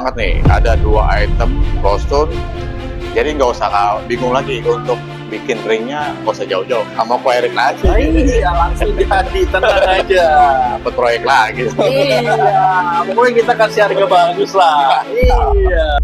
Banget nih, ada 2 item glowstone, jadi nggak usah bingung lagi untuk bikin ringnya, nggak usah jauh-jauh sama Ko Erik lagi. Iya, langsung jadi, tenang aja. Dapat proyek lagi. Iya, pokoknya kita kasih harga bagus lah. Iya.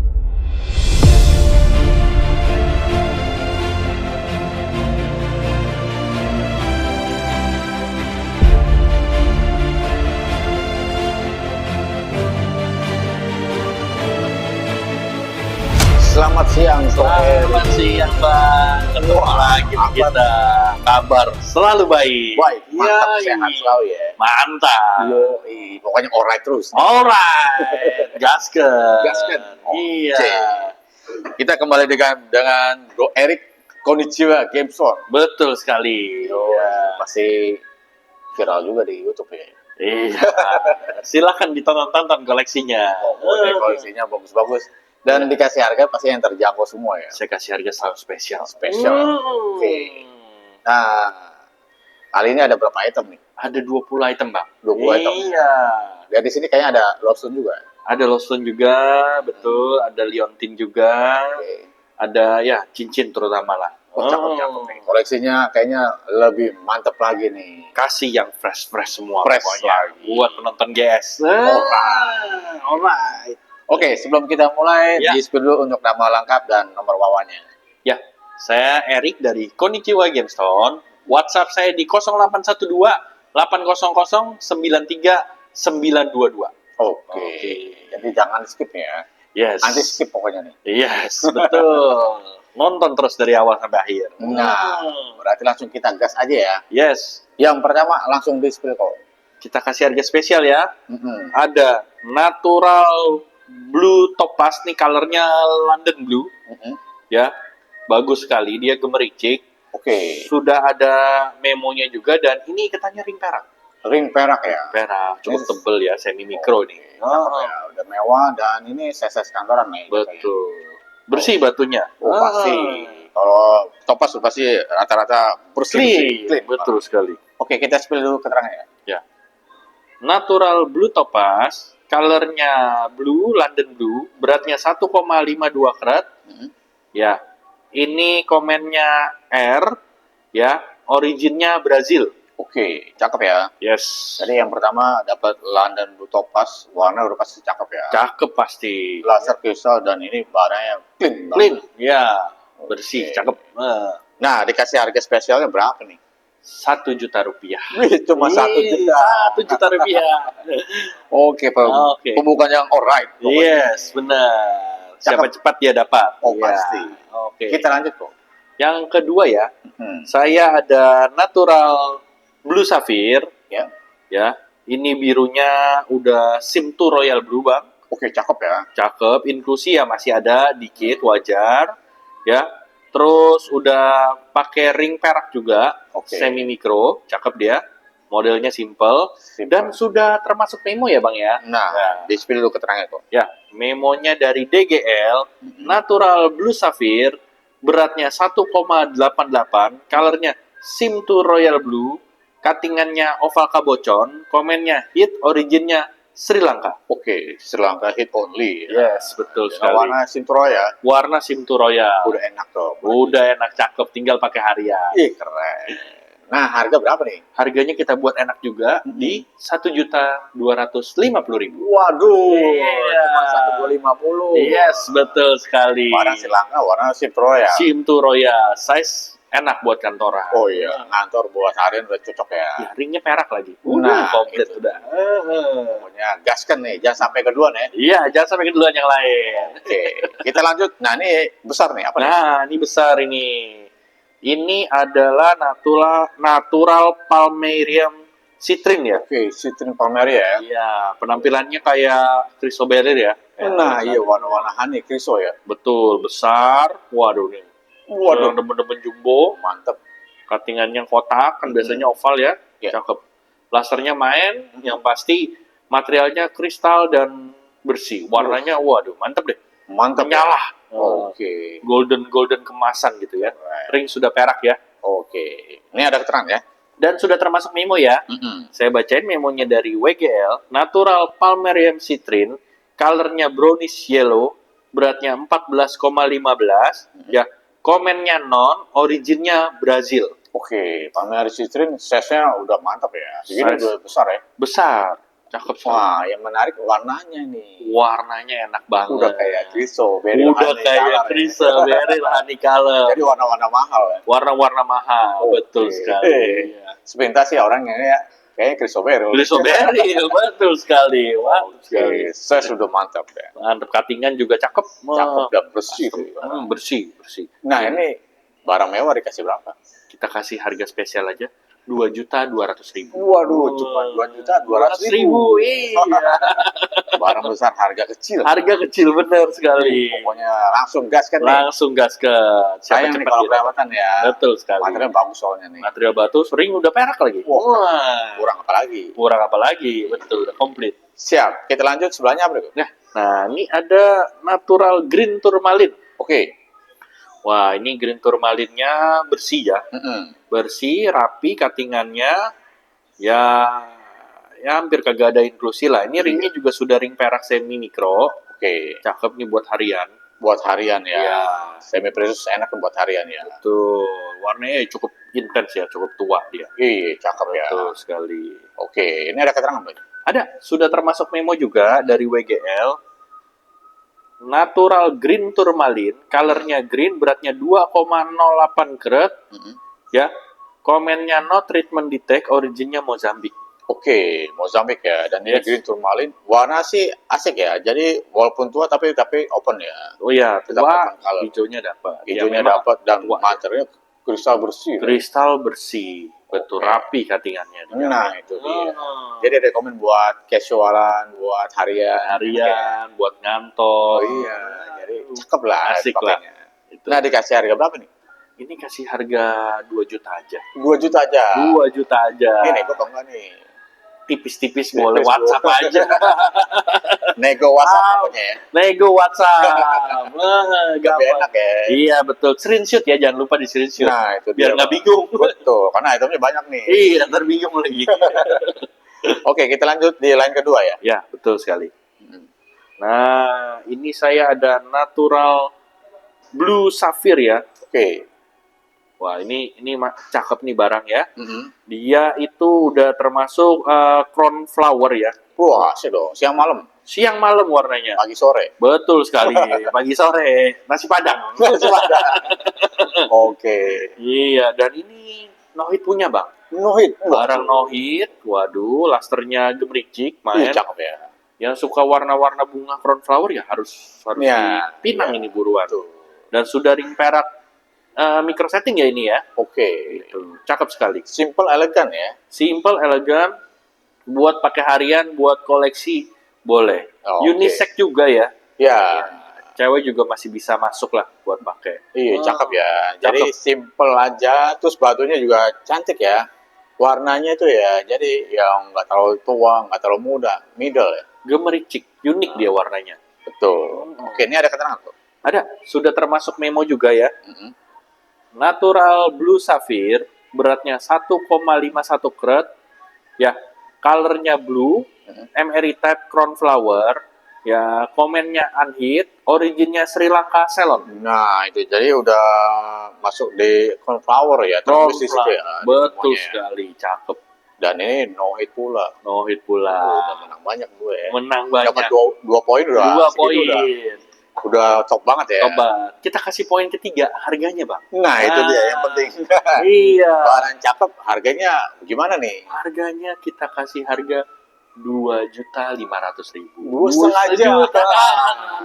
Selamat siang, Ko Erik. Selamat siang, Bang. Ketemu lagi nih kita. Kabar selalu baik. Baik, mantap, Yoi. sehat selalu ya. Mantap. Yoi, pokoknya alright terus. Alright, gasken. Gasken. Iya. Oke. Kita kembali dengan Bro Erik Konnichiwa Game Store. Betul sekali. Iya. Pasti viral juga di YouTube ya. Iya. Silakan ditonton-tonton koleksinya. Koleksinya bagus-bagus. Dan dikasih harga pasti yang terjangkau semua ya. Saya kasih harga selalu spesial. Spesial. Oke. Nah, kali ini ada berapa item nih? Ada 20 item, Bang. 20 item. Iya. Dan di sini kayaknya ada Lawson juga. Ada Lawson juga, betul. Ada Leontin juga. Oke. Ada ya cincin terutama lah. Oh, cakep-cakep nih. Koleksinya kayaknya lebih mantep lagi nih. Kasih yang fresh semua Fresh pokoknya. lagi. Buat penonton GS. Alright. Oke, sebelum kita mulai, Ya. di-spill dulu untuk nama lengkap dan nomor wawannya. Ya, saya Erik dari Konnichiwa GameStone. WhatsApp saya di 0812 800 93 922. Oke. Jadi jangan skip ya. Yes. Anti skip pokoknya nih. Yes, betul. Nonton terus dari awal sampai akhir. Nah, berarti langsung kita gas aja ya. Yes. Yang pertama langsung di-spill kok. Kita kasih harga spesial ya. Mm-mm. Ada natural blue topaz nih, colornya London blue Mm-mm. ya. Bagus sekali, dia gemericik. Oke. Sudah ada memonya juga dan ini ikatannya ring perak. Ring perak ya. Perak, cukup Yes. tebel ya, semi mikro nih. Cakep ya, udah mewah dan ini size kantoran nih. Betul. Bersih batunya. Oh, pasti. Kalau topas tuh pasti rata-rata bersih. Clean. Betul sekali. Oke, kita spill dulu keterangannya ya. Ya. Natural blue topaz, colornya blue, London blue, beratnya 1,52 karat. Mhm. Ya. Ini komennya R, ya. Originnya Brazil. Oke, cakep ya. Yes. Jadi yang pertama dapat London Blue Topaz, warna udah pasti cakep ya. Cakep pasti. Laser kristal dan ini barangnya clean. Clean. banget. Ya. Bersih, Oke. cakep. Nah, dikasih harga spesialnya berapa nih? 1 juta rupiah. Wih, cuma 1 juta. 1 juta rupiah. Oke, Oke. pembukaan yang alright. pokoknya. Yes, benar. Siapa Cakep. cepat dia dapat. Oh, Iya. pasti. Oke. Kita lanjut kok. Yang kedua ya, Hmm. saya ada natural blue sapphire. Ya. Ya, ini birunya udah Sim2 Royal Blue, Bang. Oke, cakep ya. Cakep, inklusi ya masih ada dikit, wajar. Ya. Terus udah pakai ring perak juga, Oke. semi mikro, cakep dia. Modelnya simple Sip. dan sudah termasuk memo ya, Bang ya. Nah, di spill dulu keterangannya kok. Ya, memonya dari DGL, natural blue sapphire, beratnya 1,88, colornya Sim2 Royal Blue, cuttingannya oval kabocon, komennya hit, originnya Sri Lanka. Oke, Sri Lanka hit only. Yes, betul Nah, sekali. warna Sintro ya. Warna Sim2 Royal. Udah enak tuh. Udah enak, cakep, tinggal pakai harian. Ih, keren. Nah, harga berapa nih? Harganya kita buat enak juga di 1.250.000. Waduh, Iya. cuma 1,250. Yes, betul sekali. Warna Sri Lanka, warna Sintro ya. Sim2 Royal, size enak buat kantoran. Oh iya, ngantor buat harian udah cocok ya. Ya, ringnya perak lagi. Nah, Komplit itu. udah. Pokoknya gaskan nih, jangan sampai kedua nih. Iya, jangan sampai keduluan yang lain. Oke, kita lanjut. Nah, ini besar nih, apa nih? Nah, ini besar ini. Ini adalah natural palmarium citrin ya. Oke, Citrin Palmeri ya. Iya, penampilannya kayak chrysoberyl ya. Nah, iya warna-warna honey kriso ya. Betul, besar. Waduh nih. Waduh, Demen-demen jumbo. mantep. Cuttingannya kotak, kan biasanya oval ya. Ya. Cakep. Lasernya main, yang pasti materialnya kristal dan bersih. Warnanya, waduh, mantep deh. Mantep. Menyala. Oke. Golden kemasan gitu ya. Keren. Ring sudah perak ya. Oke. Ini ada keterangan ya. Dan sudah termasuk memo ya. Saya bacain memonya dari WGL. Natural Palmarium Citrin. colornya brownish yellow, beratnya 14,15, ya. Komennya non, originnya Brazil. Oke, Palmieri Citrin size-nya udah mantap ya. Segini Size. udah besar ya. Besar, cakep sekali. Wah, yang menarik warnanya nih. Warnanya enak banget. Udah kayak Criso, very Udah honey kayak color ya. Crystal Berry honey color. Jadi warna-warna mahal ya. Warna-warna mahal, Oke. betul sekali. Ya. Sepintas sih orangnya ya kayaknya Criso Berry. Crystal Berry, betul sekali. Wah, Oke, size udah mantap ya. mantap, cuttingan juga cakep. Cakep dan bersih tuh. Bersih, bersih. Nah, ini barang mewah dikasih berapa? Kita kasih harga spesial aja, 2.200.000. Waduh, cuma 2.200.000. Iya. Barang besar harga kecil. Harga kecil bener sekali. Pokoknya langsung gas kan nih. Langsung gas ke Sayang nih kalau kelewatan ya. Betul sekali. Material bagus soalnya nih. Material batu, ring udah perak lagi. Wah, kurang apa lagi? Kurang apa lagi? Betul, udah komplit. Siap, kita lanjut sebelahnya apa itu? Nah, ini ada natural green tourmaline. Oke. Wah, ini green tourmaline-nya bersih ya. Bersih, rapi cuttingannya. Ya hampir kagak ada inklusi lah. Ini ringnya juga sudah ring perak semi mikro. Oke. Cakep nih buat harian. Buat harian ya. Iya. Semi precious enak buat harian ya. Betul. Warnanya cukup intens ya, cukup tua dia. Iya, cakep ya. Betul sekali. Oke, ini ada keterangan Pak? Ada, sudah termasuk memo juga dari WGL. Natural green tourmaline, colornya green, beratnya 2,08 karat. Ya, komennya no treatment detect, originnya Mozambik. Oke, Mozambik ya. Dan ini Yes. green tourmaline. Warna sih asik ya. Jadi walaupun tua tapi open ya. Oh ya, Tetap tua, open color. hijaunya dapat. Hijaunya memang dapat dan tua. materialnya kristal bersih. Kristal bersih, betul, Oke. rapi cuttingannya. Nah, itu dia. Oh. Jadi ada komen buat casualan, buat harian. Harian, buat ngantor. Oh iya, jadi cakep lah. Asik lah. dipakainya. Itu. Nah, dikasih harga berapa nih? Ini kasih harga 2 juta aja. 2 juta aja. 2 juta aja. Ini nego enggak nih? Tipis-tipis boleh Tipis, WhatsApp Bu. aja. Nego WhatsApp pokoknya ya. Nego WhatsApp. Wah, Lebih gampang. enak ya. Iya, betul. Screenshot ya, jangan lupa di screenshot. Nah, itu Biar dia, nggak Bang. bingung. Betul, karena itemnya banyak nih. Iya, ntar bingung lagi. Oke, kita lanjut di line kedua ya. Ya, betul sekali. Nah, ini saya ada natural blue sapphire ya. Oke. Wah, ini cakep nih barang ya. Mhm. Dia itu udah termasuk crown flower ya. Wah, asik dong. Siang malam, Siang malam warnanya. pagi sore. Betul sekali. Pagi sore nasi padang. Oke. Iya, dan ini Nohit punya, Bang. No hit. Barang Nohit. Waduh, lasternya gemericik, main. Cakep ya. Yang suka warna-warna bunga crown flower ya harus Ya, dipinang iya. ini buruan. Tuh. Dan sudah ring perak micro setting ya ini ya. Oke. Tuh, cakep sekali. Simple elegan ya. Simple, elegan, buat pakai harian, buat koleksi boleh. Oh, oke. Unisex juga ya. Ya. Cewek juga masih bisa masuk lah buat pakai. Iya, Oh, cakep ya. cakep. Jadi simple aja, terus batunya juga cantik ya. Warnanya itu ya, jadi yang nggak terlalu tua, nggak terlalu muda, middle ya. Gemericik, unik dia warnanya. Betul. Oke, ini ada keterangan tuh. Ada, sudah termasuk memo juga ya. Mhm. Natural blue sapphire, beratnya 1,51 karat. Ya, colornya blue, MRI type crown flower. Ya, komennya unhit, originnya Sri Lanka Ceylon. Nah, itu jadi udah masuk di cornflower ya, terus di situ ya. Betul semuanya. sekali, cakep. Dan ini no hit pula. No hit pula. Udah menang banyak gue ya. Menang Dapat banyak. dua poin udah. 2 segitu poin. Udah top banget ya. Coba, kita kasih poin ketiga, harganya, Bang. Nah, itu dia yang penting. Iya. Barang cakep, harganya gimana nih? Harganya kita kasih harga 2.500.000. 2,5 juta.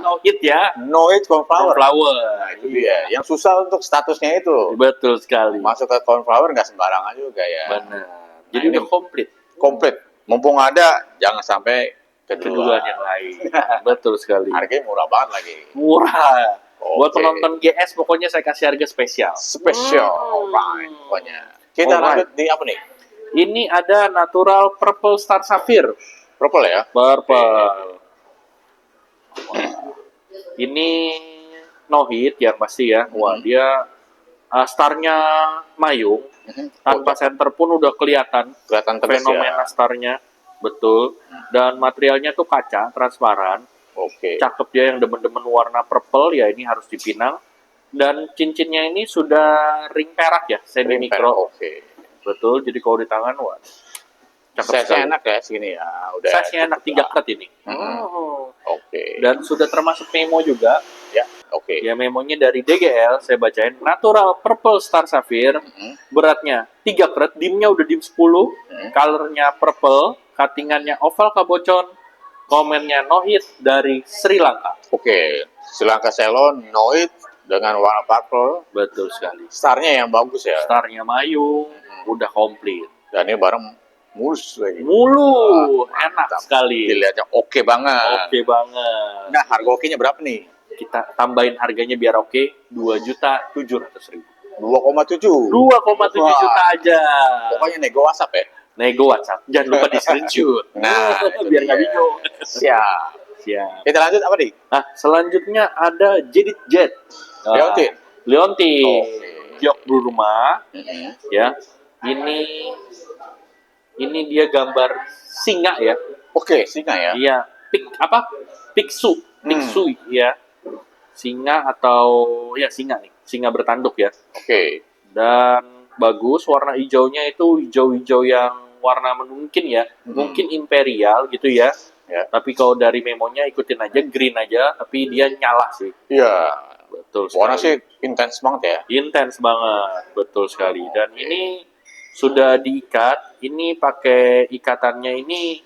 No hit ya. No hit cornflower. Flower. Nah, itu dia. Yang susah untuk statusnya itu. Betul sekali. Masuk ke cornflower nggak sembarangan juga ya. Benar. Jadi ini udah komplit. Komplit. Mumpung ada, jangan sampai Kedua yang lain. Betul sekali. Harganya murah banget lagi. Murah. Buat Oke. penonton GS pokoknya saya kasih harga spesial. Spesial, alright, pokoknya. Kita Alright. lanjut di apa nih? Ini ada natural purple star sapphire. Purple ya? Purple. Ini no hit yang pasti ya. Wah, dia starnya mayung. Tanpa center pun udah kelihatan Kelihatan tegas fenomena ya. starnya. Betul. Dan materialnya tuh kaca, transparan. Oke. Oke. Cakep dia yang demen-demen warna purple ya, ini harus dipinang. Dan cincinnya ini sudah ring perak ya, semi Ring mikro. perak, oke. Betul, jadi kalau di tangan wah cakep Size sekali. enak ya segini ya. Udah. Size-nya enak, 3 cukup lah. karat ini. Mm-mm. Oke. Dan sudah termasuk memo juga. Ya, oke. Ya memonya dari DGL, saya bacain. Natural Purple Star Sapphire, beratnya 3 karat, dimnya udah dim 10, colornya purple, cuttingannya oval kabocon, komennya no hit dari Sri Lanka. Oke. Sri Lanka Ceylon Noid dengan warna purple. Betul sekali. Starnya yang bagus ya. Starnya mayung, udah komplit. Dan ini bareng mulus lagi. Mulu, Wah, enak mantap. sekali. Dilihatnya oke banget. Oke banget. Nah, harga oke-nya berapa nih? Kita tambahin harganya biar oke, 2.700.000. 2,7. 2,7 Wah. juta aja. Pokoknya nego WhatsApp ya. Nego WhatsApp. Jangan lupa di screenshot. Nah, itu biar nggak dia. bingung. Siap. Siap. Kita lanjut apa nih? Nah, selanjutnya ada Jedit Jet. Nah, Leontin. Leontin. Oke. Giok Burma. Mm-mm. Ya. Ini dia gambar singa ya. Oke, singa ya. Iya, Piksu, Piksu ya. Singa atau ya singa nih, singa bertanduk ya. Oke. Dan bagus, warna hijaunya itu hijau-hijau yang warna mungkin ya, mungkin imperial gitu ya. Ya. Tapi kalau dari memonya ikutin aja green aja, tapi dia nyala sih. Iya. Betul sekali. Warna sih intens banget ya. Intens banget, betul sekali. Dan ini sudah diikat, ini pakai ikatannya ini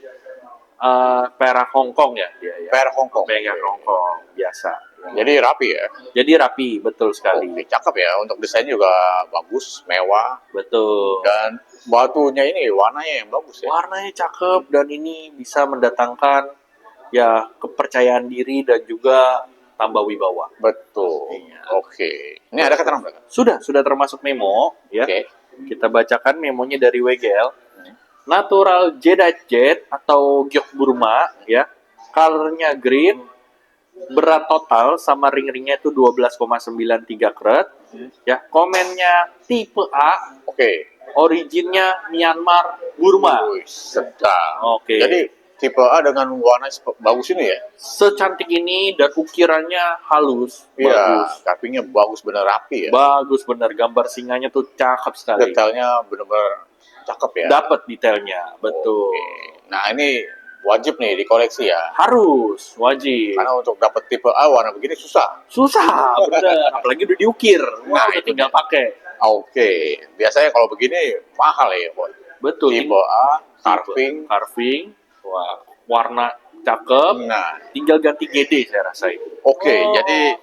perak Hongkong ya dia ya. Per Hong Kong. Perak Hongkong biasa. Jadi rapi ya. Jadi rapi, betul sekali. Oke, cakep ya. Untuk desain juga bagus, mewah. Betul. Dan batunya ini warnanya yang bagus ya. Warnanya cakep dan ini bisa mendatangkan ya kepercayaan diri dan juga tambah wibawa. Betul. Iya. Oke. Ini ada keterangan berapa? Sudah termasuk memo ya. Oke. Kita bacakan memonya dari WGL. Natural Jedi Jet atau Giok Burma ya. Colornya green. Berat total sama ring-ringnya itu 12,93 karat. Ya, komennya tipe A. Oke. Originnya Myanmar, Burma. Wih, sedap. Oke. Jadi tipe A dengan warna bagus ini ya. Secantik ini dan ukirannya halus, Iya, bagus. carvingnya bagus bener rapi ya. Bagus bener, gambar singanya tuh cakep sekali. Detailnya bener-bener cakep ya. Dapat detailnya, betul. Oke. Nah, ini wajib nih dikoleksi ya. Harus, wajib. Karena untuk dapat tipe A warna begini susah. Susah, bener. Apalagi udah diukir. Nah, Udah itu tinggal pakai. Oke. Biasanya kalau begini mahal ya, Boy. Betul. Tipe A, carving. Carving. Wah, warna cakep. Nah, Tinggal ganti GD saya rasain. oke. Oh. Jadi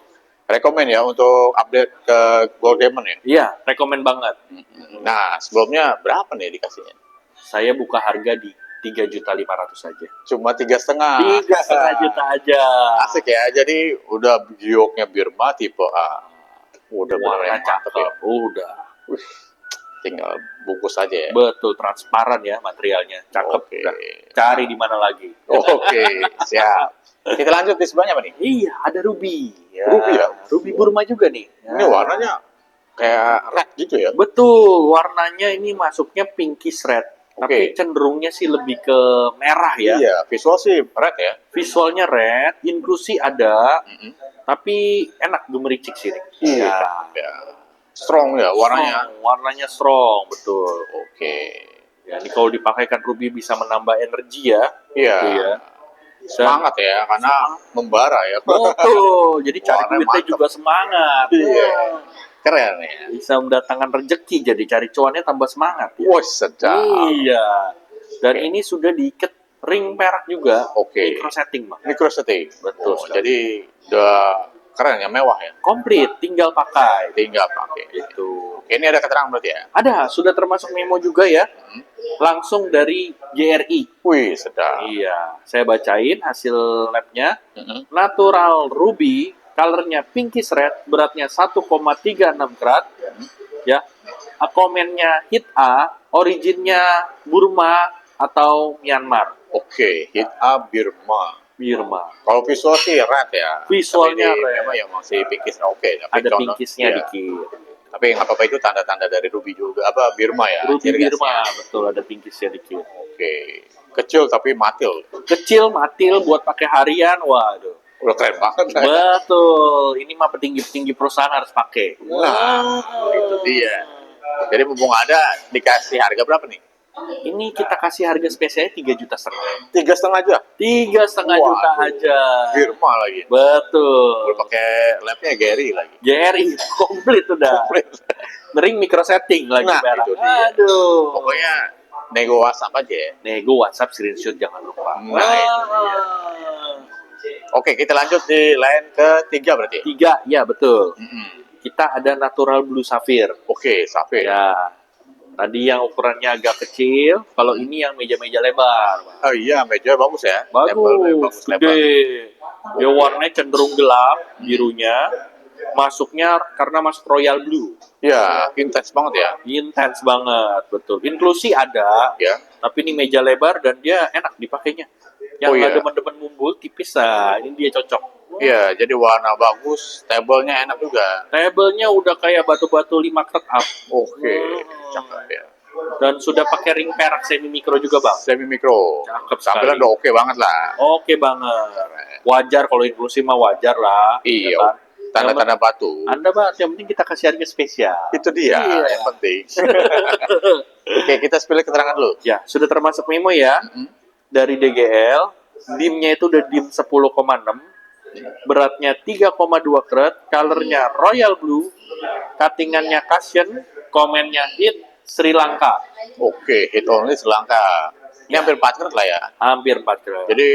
rekomen ya untuk update ke Gold Diamond ya. Iya, rekomen banget. Nah, sebelumnya berapa nih dikasihnya? Saya buka harga di 3.500.000 saja. Cuma 3,5. 3,5 juta aja. Asik ya. Jadi udah gioknya Birma tipe A. Udah Warna bener mantep ya. cakep. Udah. Wih, tinggal bungkus aja ya. Betul, transparan ya materialnya. Cakep. Oke. Udah. Cari di mana lagi. Oke, siap. Kita lanjut di sebelahnya apa nih? Iya, ada Ruby. Ruby ya? Ruby Burma juga nih. Ini warnanya kayak red gitu ya. Betul, warnanya ini masuknya pinkish red. Tapi Oke. cenderungnya sih lebih ke merah ya. Iya, visual sih red ya. Visualnya red, inklusi ada, Mm-mm. tapi enak gemericik sih. Nih. Iya. Ya. Strong ya warnanya. Strong, warnanya strong, betul. Oke. Ya, ini kalau dipakaikan Ruby bisa menambah energi ya. Iya. Gitu ya. Semangat ya, karena membara ya. Betul. Jadi cari Warnanya duitnya mantep. juga semangat. Iya. Wah. Keren ya. Bisa mendatangkan rezeki, jadi cari cuannya tambah semangat. Ya. Wah, sedap. Iya. Dan Oke. ini sudah diikat ring perak juga. Oke. Micro setting, Bang. Micro setting. Betul Oh, sekali. jadi udah keren ya, mewah ya. Komplit, tinggal pakai. Tinggal pakai. Itu. Oke, ini ada keterangan berarti ya. Ada, sudah termasuk memo juga ya. Langsung dari JRI. Wih, sedap. Iya, saya bacain hasil labnya. Mm-mm. Natural Ruby, colornya pinkish red, beratnya 1,36 karat. Ya, komennya hit A, originnya Burma atau Myanmar. Oke, hit A Birma. Birma. Kalau visual sih red ya. Visualnya Tapi red. memang yang masih pinkis oke. Tapi Ada contoh- pinkisnya iya. dikit. Tapi nggak apa-apa itu tanda-tanda dari Ruby juga. Apa Birma ya? Ruby ciri khasnya. Birma, betul ada pinkisnya dikit. Oke. Kecil tapi matil. Kecil, matil buat pakai harian, waduh. Udah keren banget. Betul, ini mah petinggi-petinggi perusahaan harus pakai. Nah, itu dia. Jadi mumpung ada, dikasih harga berapa nih? Ini kita kasih harga spesialnya 3,5 juta. 3,5 aja. 3,5 juta Waduh. aja. Firma lagi. Betul. Udah pakai lapnya Gary lagi. GRI komplit udah. Ngering micro setting lagi. Nah, barang. itu dia. Aduh. Pokoknya nego WhatsApp aja ya. Nego WhatsApp screenshot jangan lupa. Nah, itu dia. Oke, kita lanjut di line ketiga berarti. 3, ya betul. Mm-mm. Kita ada natural blue sapphire. Oke, Safir. Ya. Tadi yang ukurannya agak kecil, kalau ini yang meja-meja lebar. Oh iya, meja bagus ya. Bagus, Bagus, lebar. gede. Dia warnanya cenderung gelap, birunya. Masuknya karena masuk royal blue. Ya, intens banget ya. Intens banget, betul. Inklusi ada, Ya. tapi ini meja lebar dan dia enak dipakainya. Yang Oh, iya. nggak demen-demen mumbul tipis, nah ini dia cocok. Iya, jadi warna bagus, table-nya enak juga. Tablenya udah kayak batu-batu 5 karat up. Oke, cakep ya. Dan sudah pakai ring perak semi mikro juga, Bang. Semi mikro. Cakep Tampilan sekali. udah oke banget lah. Oke banget. Wajar kalau inklusi mah wajar lah. Iya, ya kan? tanda-tanda batu. Anda Bang, yang penting kita kasih harga spesial. Itu dia Iya. yang penting. Oke, kita spill keterangan dulu. Ya, sudah termasuk memo ya. Mm-mm. Dari DGL, DIM-nya itu udah DIM 10,6. Beratnya 3,2 karat, colornya royal blue, cuttingannya cushion, komennya hit Sri Lanka. Oke, hit only Sri Lanka. Ini hampir 4 karat lah ya. Hampir 4 karat. Jadi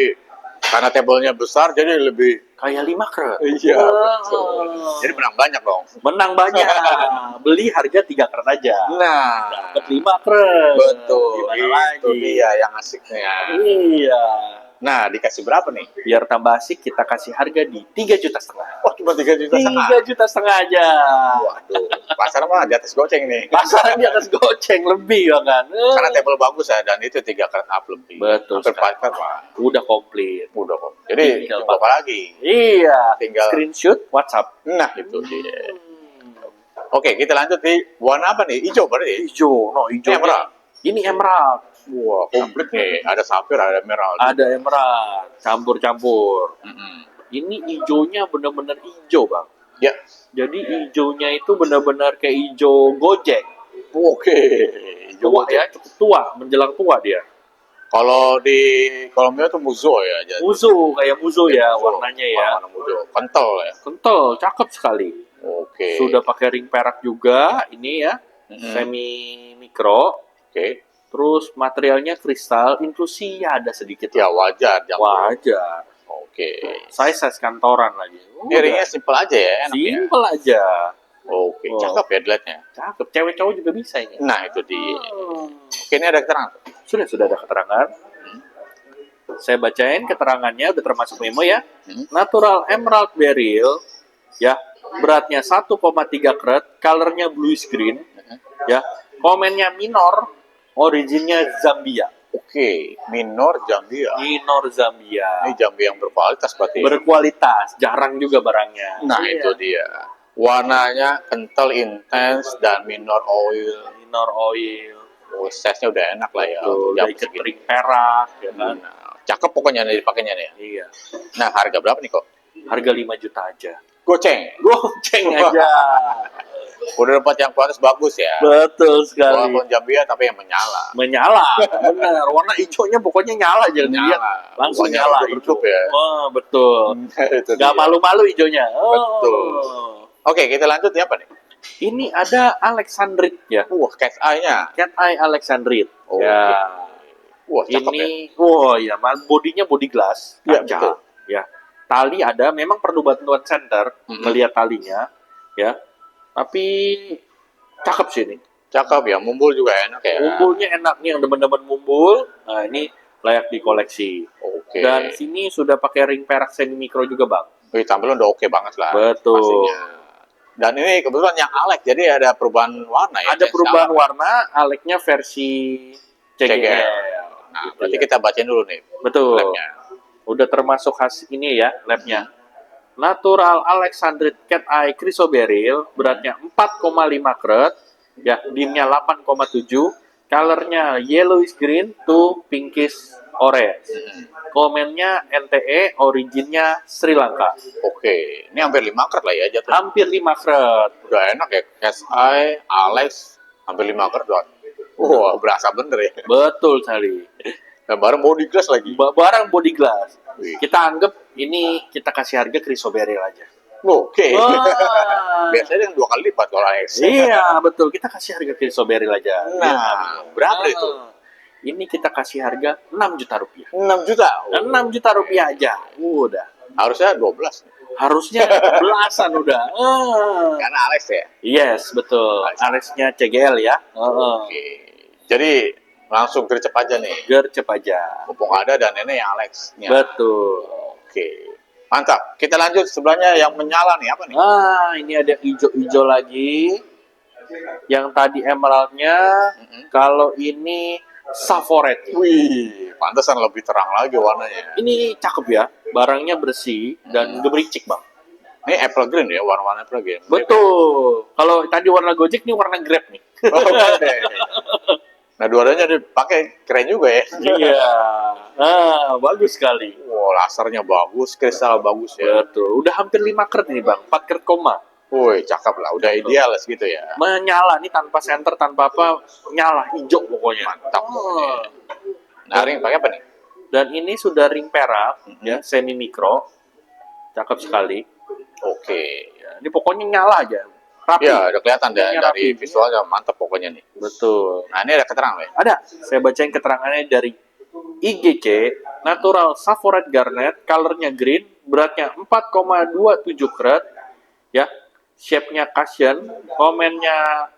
karena table-nya besar jadi lebih Kayak 5 karat. iya. Wow. Betul. Jadi menang banyak dong. Menang banyak. Beli harga 3 karat aja. Nah, Dapat 5 karat. betul. Gimana Itu lagi? dia yang asiknya. Iya. Nah, dikasih berapa nih? Biar tambah asik, kita kasih harga di 3,5 juta. Wah, cuma 3,5 juta. 3,5 juta aja. Waduh, pasar mah di atas goceng nih. Pasaran di atas goceng lebih ya kan. Karena table bagus ya, dan itu 3 karat up lebih. Betul Hampir sekali. 4 karat lah. Udah komplit. Udah kok. Jadi, Tinggal tunggu apa lagi? Iya. Tinggal- Screenshot WhatsApp. Nah, itu dia. Oke, kita lanjut di warna apa nih? Hijau berarti? Hijau, no hijau. Ini emerald. Ini emerald. Wah, komplit nih. Ada sapphire, ada emerald. Ada emerald, campur-campur. Mm-mm. Ini hijaunya benar-benar hijau, Bang. Ya, Jadi hijaunya itu benar-benar kayak hijau Gojek. oke. Hijau Tua goceng. ya, cukup tua, menjelang tua dia. Kalau di Colombia tuh muzo ya. jadi. Muzo, kayak muzo ya Muzo. warnanya ya. Warna muzo. Kental ya. Kental, cakep sekali. Oke. Sudah pakai ring perak juga, ini ya, Mm-mm. semi mikro. Oke. Terus materialnya kristal, inklusi ya ada sedikit. Ya wajar. Jangan. Wajar. Oke. Size kantoran lagi. Ini ringnya simple aja ya, enak ya. Simple aja. Oke, Oh. cakep ya dilihatnya. Cakep, cewek cowok juga bisa ini. Nah, itu dia. Oke, ini ada keterangan. Sudah ada keterangan. Saya bacain keterangannya, udah termasuk memo ya. Natural Emerald Beryl, ya, beratnya 1,3 karat, colornya bluish green, ya. Komennya minor, originnya Zambia. Oke, minor Zambia. Minor Zambia. Ini Zambia yang berkualitas berarti. Berkualitas, jarang juga barangnya. Nah, Iya. itu dia. Warnanya kental, intens, dan minor oil. Minor oil. Oh, size-nya udah enak lah ya. Tuh, untuk udah jam ikat segini. ring perak, ya kan? Nah, cakep pokoknya nih dipakainya nih. Iya. Nah, harga berapa nih kok? Harga 5 juta aja. Goceng. Goceng aja. Udah dapat yang kualitas bagus ya. Betul sekali. Walaupun Zambia tapi yang menyala. Menyala, benar. Warna hijaunya pokoknya nyala aja. Menyala. Lihat, langsung Pokoknya nyala redup hijau. ya. Oh, betul. Itu Gak dia. malu-malu hijaunya. Oh. Betul. Oke, kita lanjut ya apa nih? Ini ada Alexandrite ya. Wah, cat's eye-nya. Cat Eye Alexandrite. Oh, Ya. Wah, cakep ya. Ini, oh ya, bodinya body glass, Ya, kaca, betul. ya. Tali ada, memang perlu bantuan center Mm-mm. melihat talinya, ya. Tapi cakep sih ini. Cakep ya, mumbul juga enak ya. Mumbulnya enak nih, yang demen-demen mumbul. Nah, ini layak dikoleksi. Oke. Dan sini sudah pakai ring perak semi mikro juga, Bang. Wih, tampilan udah oke banget lah. Betul. Pastinya. Dan ini kebetulan yang Alex, jadi ada perubahan warna ya. Ada Change perubahan color. warna, Aleknya versi CGL. Nah, Gitu berarti ya. kita bacain dulu nih Betul. labnya. Udah termasuk khas ini ya, labnya. Natural Alexandrite Cat Eye Chrysoberyl, beratnya 4,5 karat, ya, dimnya 8,7, colornya yellowish green to pinkish Orange. Mm-mm. Komennya NTE, originnya Sri Lanka. Oke, ini hampir 5 karat lah ya jatuh. Hampir 5 karat. Udah enak ya, SI, Alex, hampir 5 karat doang. Wah, berasa bener ya. Betul sekali. Dan bareng body glass lagi. Barang body glass. Wih. Kita anggap ini kita kasih harga Chrysoberyl aja. Oke. Wah. Biasanya yang 2 kali lipat kalau Alex. Iya, betul. Kita kasih harga Chrysoberyl aja. Nah, berapa itu? Ini kita kasih harga 6 juta rupiah. 6 juta. 6 juta rupiah aja. Udah. Harusnya 12. Harusnya belasan udah. Karena Alex ya. Yes, betul. Alexnya CGL ya. Oke. Jadi langsung gercep aja nih. Gercep aja. Mumpung ada dan ini yang Alex-nya. Betul. Oke. Mantap. Kita lanjut sebelahnya yang menyala nih. Apa nih? Ini ada hijau-hijau lagi. Yang tadi emeraldnya. Kalau ini Savoret. Wih, pantesan lebih terang lagi warnanya. Ini cakep ya. Barangnya bersih dan gemericik, Bang. Ini apple green ya, warna-warna apple green. Betul. Kalau tadi warna Gojek, nih warna Grab nih. Oke. Nah, dua-duanya dipakai keren juga ya. Iya. Bagus sekali. Wow, lasernya bagus, kristal bagus ya. Betul. Udah hampir 5 karat ini, Bang. 4 karat koma. Woi, cakep lah, udah ideal gitu ya. Menyala nih tanpa senter, tanpa apa, nyala hijau pokoknya. Mantap. Nah, ring pakai apa nih? Dan ini sudah ring perak, ya, semi mikro. Cakep sekali. Oke. Ya, ini pokoknya nyala aja. Rapi. Ya, udah kelihatan deh Ini dari rapi. visualnya mantap pokoknya nih. Betul. Nah, ini ada keterangan ya? Ada. Saya bacain keterangannya dari IGC, Natural Savoret Garnet, colornya green, beratnya 4,27 karat, ya, shape-nya Cushion, komennya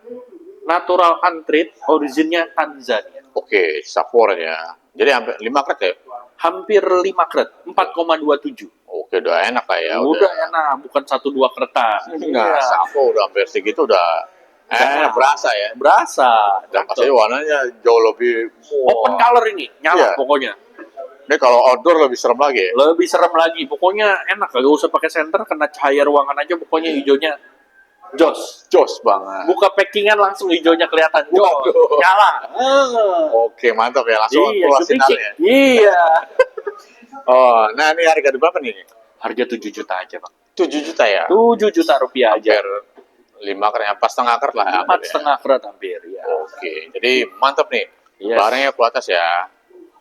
Natural Untreat, originnya Tanzania. Oke, Safor ya. Jadi hampir 5 karat ya? Hampir 5 karat, 4,27. Oke, udah enak lah ya. Udah enak, bukan 1-2 kertas. Nah, Savo udah hampir segitu udah enak, berasa ya. Berasa. Dan pasti warnanya jauh lebih Open color ini, nyala Iya. pokoknya. Ini kalau outdoor lebih serem lagi ya. Lebih serem lagi, pokoknya enak. Gak usah pakai senter, kena cahaya ruangan aja, pokoknya hijaunya jos. Jos banget. Buka packingan langsung hijaunya kelihatan. Jos. Waduh. Nyala. Oke, mantap ya. Langsung Iya, keluar gemericik. sinar ya. Iya. Oh, nah ini harga berapa nih? Harga 7 juta aja, Bang. 7 juta ya? 7 juta rupiah aja. Hampir 5 karat, pas setengah karat lah. hampir 4,5 karat hampir, ya. Oke, jadi mantap nih. Yes. Barangnya kualitas ya.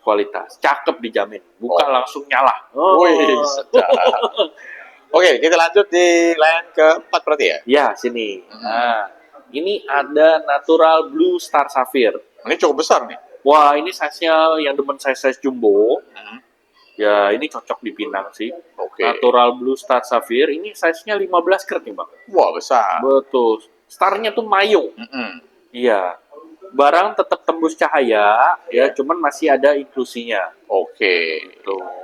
Kualitas. Cakep dijamin. Buka Oh. langsung nyala. Wih, sedap. Oke, kita lanjut di line keempat berarti ya? Ya, sini. Nah, ini ada Natural Blue Star Sapphire. Ini cukup besar nih. Wah, ini size-nya yang demen size jumbo. Hmm. Ya, ini cocok dipinang sih. Oke. Natural Blue Star Sapphire. Ini size-nya 15 karat nih, Bang. Wah, besar. Betul. Starnya tuh mayung. Mm-mm. Iya. Barang tetap tembus cahaya, ya, cuman masih ada inklusinya. Oke. Tuh.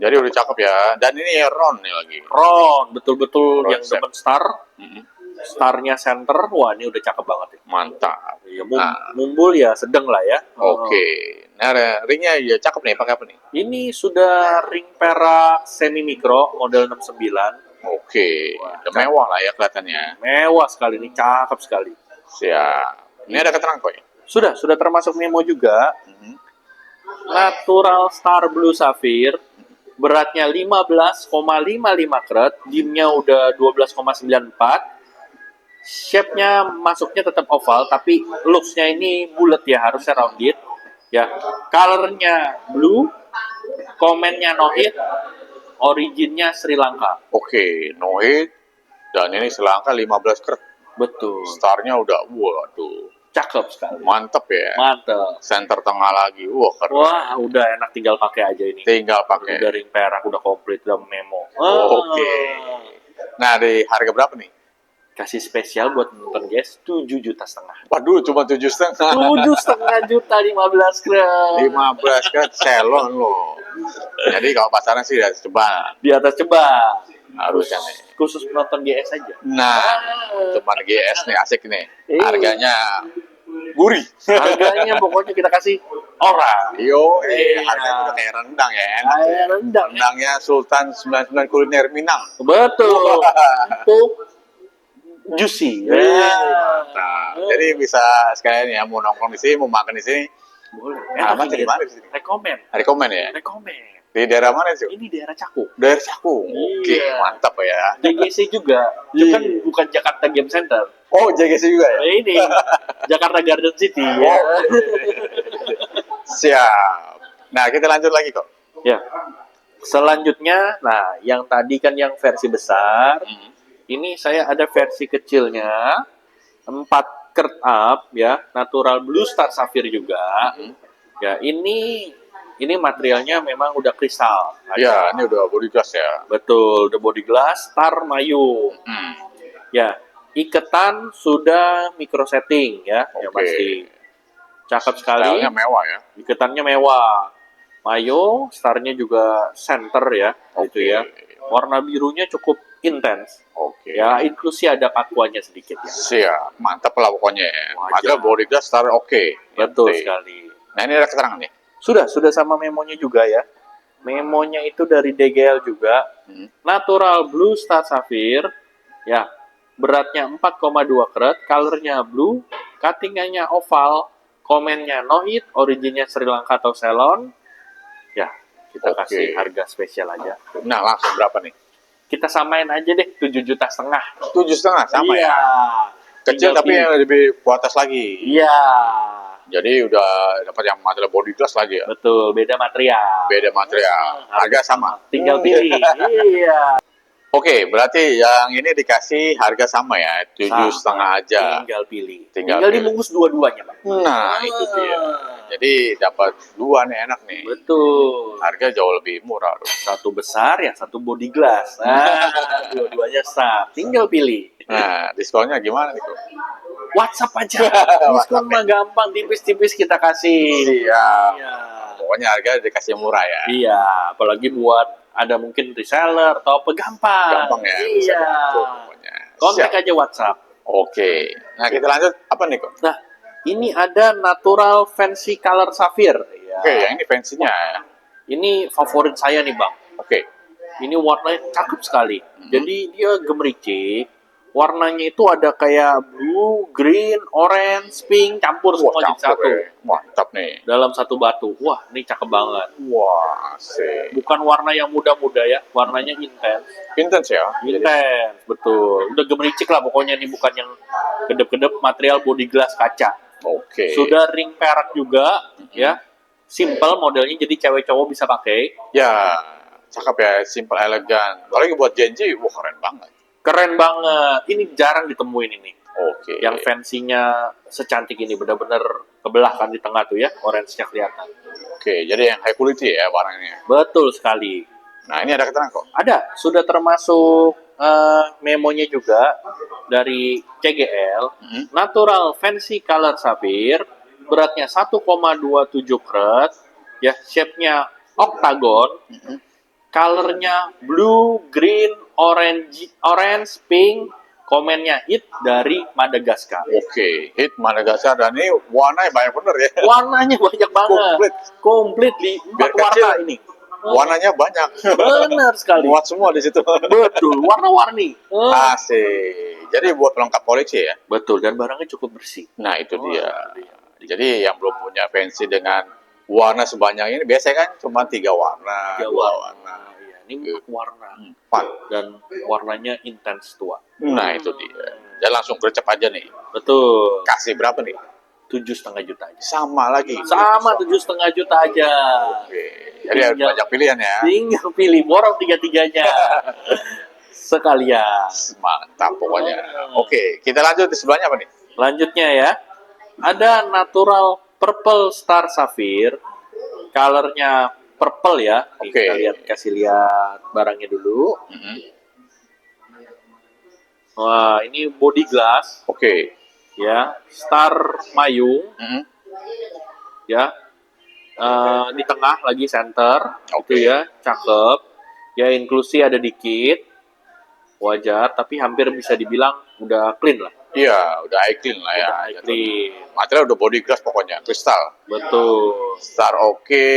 Jadi udah cakep ya. Dan ini Ron nih lagi. Ron, betul-betul Ron yang set. demen star. Mm-mm. Starnya center, wah ini udah cakep banget ya. Mantap. Ya, Nah. mumbul ya, sedang lah ya. Oke. Nah, ringnya ya cakep nih. Pakai apa nih? Ini sudah ring perak semi mikro model 69. Oke. Wah, Udah mewah lah ya kelihatannya. Mewah sekali ini, cakep sekali. Siap. Ini ada keterangan kok ya? Sudah termasuk memo juga. Mhm. Natural Star Blue Sapphire, beratnya 15,55 karat, dimnya udah 12,94. Shape-nya masuknya tetap oval, tapi looks-nya ini bulat ya, harusnya rounded. Ya, color-nya blue, komennya no hit, originnya Sri Lanka. Oke. No hit. Dan ini selangkah 15 karat. Betul. Starnya udah, waduh. Cakep sekali. Mantep ya. Mantap. Center tengah lagi. Wah, keren. Wah, udah enak, tinggal pakai aja ini. Tinggal pakai. Udah ring perak, udah komplit, udah memo. Oke. Nah, di harga berapa nih? Kasih spesial buat nonton guys, 7,5 juta. Waduh, cuma 7,5. 7,5 juta 15 gram. 15 kan selon loh. Jadi kalau pasaran sih udah coba Di atas coba. harusnya nih. Khusus penonton GS aja. Nah, cuman GS nih asik nih. Iya. Harganya gurih. Harganya pokoknya kita kasih orang. Yo, Iya. harganya udah kayak rendang ya. Enak ya. Kayak rendang. Rendangnya Sultan 99 Kuliner Minang. Betul. Untuk juicy. Nah, jadi bisa sekalian ya mau nongkrong di sini, mau makan di sini, Boleh. Alamatnya ini. di mana sih? Rekomen Ya? Rekomen. Di daerah mana sih? Ini daerah Cakung. Daerah Cakung. Oke, Iya. mantap ya. JGC juga. Itu kan Iya. bukan Jakarta Game Center. Oh, JGC juga ya? Ini Jakarta Garden City. Oh, Ya. siap. Nah, kita lanjut lagi kok. Ya. Selanjutnya, nah yang tadi kan yang versi besar. Ini saya ada versi kecilnya. 4 curd up ya, natural blue star sapphire juga. Ya, ini materialnya memang udah kristal. Ya, ini udah body glass ya. Betul, udah body glass, star mayung. Ya, iketan sudah micro setting ya, yang Oke. pasti. Cakep sekali. Stylenya mewah ya. Iketannya mewah. Mayo, starnya juga center ya, gitu ya. Warna birunya cukup intens. Oke. Ya, inklusi ada aquanya sedikit ya. Siap. Mantap lah pokoknya ya. Wajar. Material body glass star oke. Betul Oke. sekali. Nah, ini ada keterangan nih. Sudah sama memonya juga ya. Memonya itu dari DGL juga. Natural Blue Star Sapphire. Ya, beratnya 4,2 karat, colornya blue, cuttingannya oval, komennya no hit, originnya Sri Lanka atau Ceylon. Ya, kita Oke. kasih harga spesial aja. Nah, langsung berapa nih? Kita samain aja deh 7,5 juta. 7,5 sama Iya. ya. Kecil Tinggal tapi pilih. yang lebih ke atas lagi. Iya. Jadi udah dapat yang material body glass lagi ya. Betul, beda material. Beda material. Harga sama. Tinggal pilih. Iya. Oke, berarti yang ini dikasih harga sama ya, 7,5 aja. Tinggal pilih. Tinggal Tinggal pilih. dibungkus dua-duanya, Pak. Nah, itu dia. Jadi dapat dua nih, enak nih. Betul. Harga jauh lebih murah loh. Satu besar, yang satu body glass. Nah, dua-duanya sah. Tinggal pilih. Nah, diskonnya gimana nih, Kok? WhatsApp aja. Diskon mah gampang, tipis-tipis kita kasih. Iya. Iya. Pokoknya harga dikasih murah ya. Iya, apalagi buat ada mungkin reseller atau apa gampang. Gampang ya. bisa Iya. diatur pokoknya. Kontak Siap. aja WhatsApp. Oke. Nah, kita lanjut. Apa nih, Kok? Nah, ini ada natural fancy color sapphire. Ya. Oke, yang ini fancy-nya ya. Ini favorit saya nih, Bang. Oke. Ini warnanya cakep sekali. Jadi dia gemericik. Warnanya itu ada kayak blue, green, orange, pink, campur semua jadi campur satu. ya. Mantap nih. Dalam satu batu. Wah, ini cakep banget. Wah, asik. Bukan warna yang muda-muda ya. Warnanya intens. Intens ya. Intens, betul. Udah gemericik lah pokoknya nih. Bukan yang kedep-kedep, material body glass kaca. Oke. Sudah ring perak juga, ya. Simple modelnya, jadi cewek cowok bisa pakai. Ya, cakep ya, simple elegan. Apalagi buat Gen Z, wah keren banget. Keren banget. Ini jarang ditemuin ini. Oke. Yang fancy-nya secantik ini benar-benar kebelah kan di tengah tuh ya, orange-nya kelihatan. Oke, jadi yang high quality ya barangnya. Betul sekali. Nah, ini ada keterangan kok. Ada, sudah termasuk memonya juga dari CGL. Natural Fancy Color Sapphire, beratnya 1,27 karat, ya, shape-nya octagon, color-nya blue, green, orange, pink, komennya hit dari Madagaskar. Oke, hit Madagaskar dan ini warnanya banyak bener ya. Warnanya banyak banget. Komplit di 4 Biar warna kecil. ini. Warnanya banyak. Benar sekali. Muat semua di situ. Betul, warna-warni. Asik. Jadi buat pelengkap koleksi ya. Betul, dan barangnya cukup bersih. Nah, itu dia. Jadi yang belum punya fancy dengan warna sebanyak ini, biasanya kan cuma 3 warna, 2 warna. Iya, ini 4 warna. 4. Dan warnanya intens tua. Nah, itu dia. Dan langsung gercep aja nih. Betul. Kasih berapa nih? 7,5 juta aja. Sama lagi. Sama 7,5 juta aja. Oke. Jadi harus Tinggal- banyak pilihan ya. Tinggal pilih, borong 3-3-nya. Sekalian. Mantap pokoknya. Oke, kita lanjut di sebelahnya apa nih? Selanjutnya ya, ada natural purple star sapphire. Colornya purple ya. Nih, Oke. Kita kasih lihat barangnya dulu. Wah, ini body glass Oke. ya, star mayung ya. Di tengah lagi center, Oke. itu ya, cakep. Ya, inklusi ada dikit, wajar, tapi hampir bisa dibilang udah clean lah. Iya, udah eye clean lah ya. Udah eye clean. Material udah body glass pokoknya, kristal. Betul. Star oke.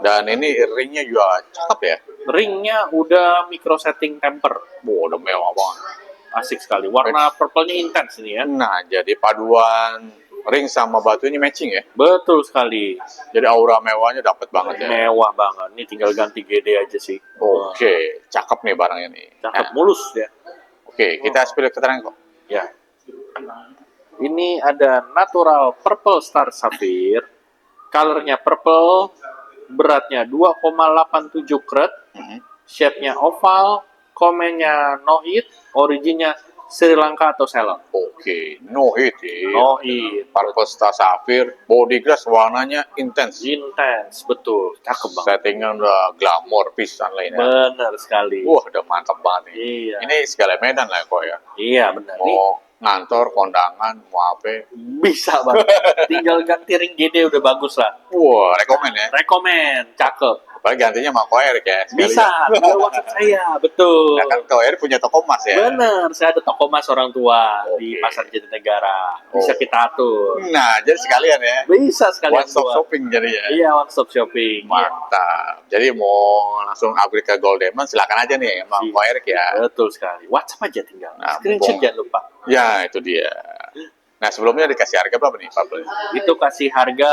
Dan ini ringnya juga cakep ya. Ringnya udah micro setting temper, Wah, udah mewah banget. asik sekali. Warna purple-nya intens ini ya. Nah, jadi paduan ring sama batunya matching ya. Betul sekali. Jadi aura mewahnya dapat banget ya. Mewah banget. Ini tinggal ganti GD aja sih. Oke, cakep nih barangnya nih. Cakep Nah, mulus ya. oke, kita spill keterangan kok. Ya. Ini ada natural purple star sapphire. Colornya purple. Beratnya 2,87 karat. Shape-nya oval. Komennya no hit. Originnya Sri Lanka atau Ceylon. Oke, no hit ya. No hit. Purple Star Sapphire, body glass warnanya intens. Intense, betul. Cakep banget. Settingnya udah glamor pisan lah ini. Benar sekali. Wah, udah mantap banget nih. Iya. Ini segala medan lah kok ya. Iya, benar. Nih, Mau ngantor, kondangan, mau apa. bisa banget. Tinggal ganti ring GD udah bagus lah. Wah, rekomen ya. Rekomen, cakep. Apalagi gantinya sama Koer ya. sekalian. Bisa, tinggal WhatsApp saya, betul. Ya kan Koer punya toko emas ya. Bener, saya ada toko mas orang tua di Oke. Pasar Jatinegara. Bisa Oh. kita atur. Nah, jadi sekalian ya. Bisa sekalian One stop buat. shopping jadi ya. Iya, one stop shopping. Iya. Mantap. Jadi mau langsung upgrade ke Gold Diamond, silakan aja nih sama Iya. Koer ya. Betul sekali. WhatsApp aja tinggal. Nah, Screenshot bong. jangan lupa. Ya, itu dia. Nah, sebelumnya dikasih harga berapa nih, Pak? Itu kasih harga